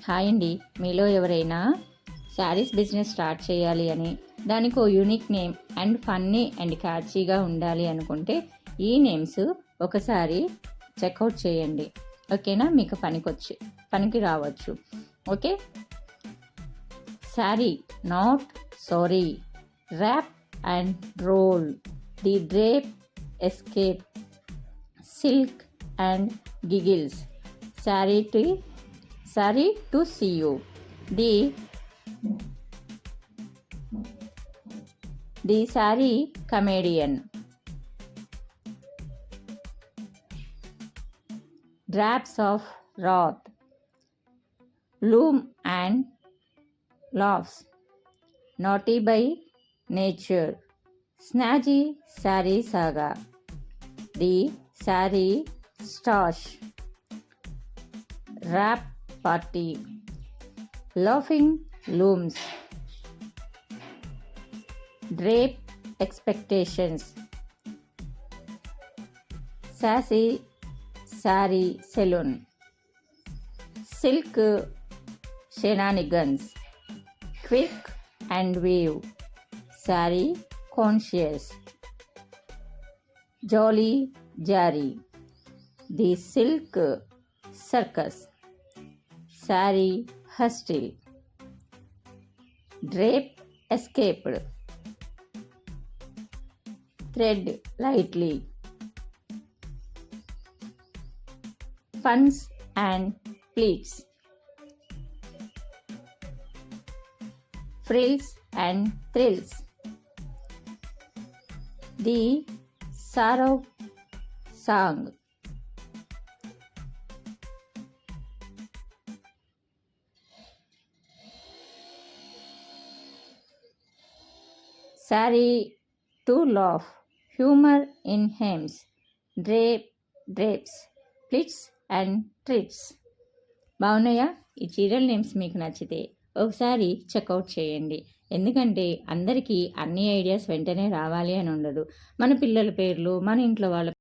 Hi అండి. మీలో ఎవరైనా శారీస్ బిజినెస్ స్టార్ట్ చేయాలి అని దానికి ఓ unique name and funny and క్యాచీగా ఉండాలి అనుకుంటే ఈ నేమ్స్ ఒకసారి చెక్అవుట్ చేయండి. ఓకేనా? మీకు పనికి రావచ్చు. Okay, sari not sorry, wrap and roll, the drape escape, silk and giggles, sari to see you, the saree comedian, drabs of wrath, loom and laughs, naughty by nature, snazzy saree saga, the saree stash, rap party, laughing looms, drape expectations, sassy saree saloon, silk shenanigans, quick and wave, saree conscious, jolly jari, the silk circus, saree hustle, drape escaped, thread lightly, funds and pleats, frills and thrills, the sorrow song, saree to laugh, humor in hymns, drapes, pleats and treats. బాగున్నాయా? ఈ చీరల names మీకు నచ్చితే ఒకసారి checkout చేయండి. ఎందుకంటే అందరికీ అన్ని ఐడియాస్ వెంటనే రావాలి అని ఉండదు. మన పిల్లల పేర్లు, మన ఇంట్లో వాళ్ళ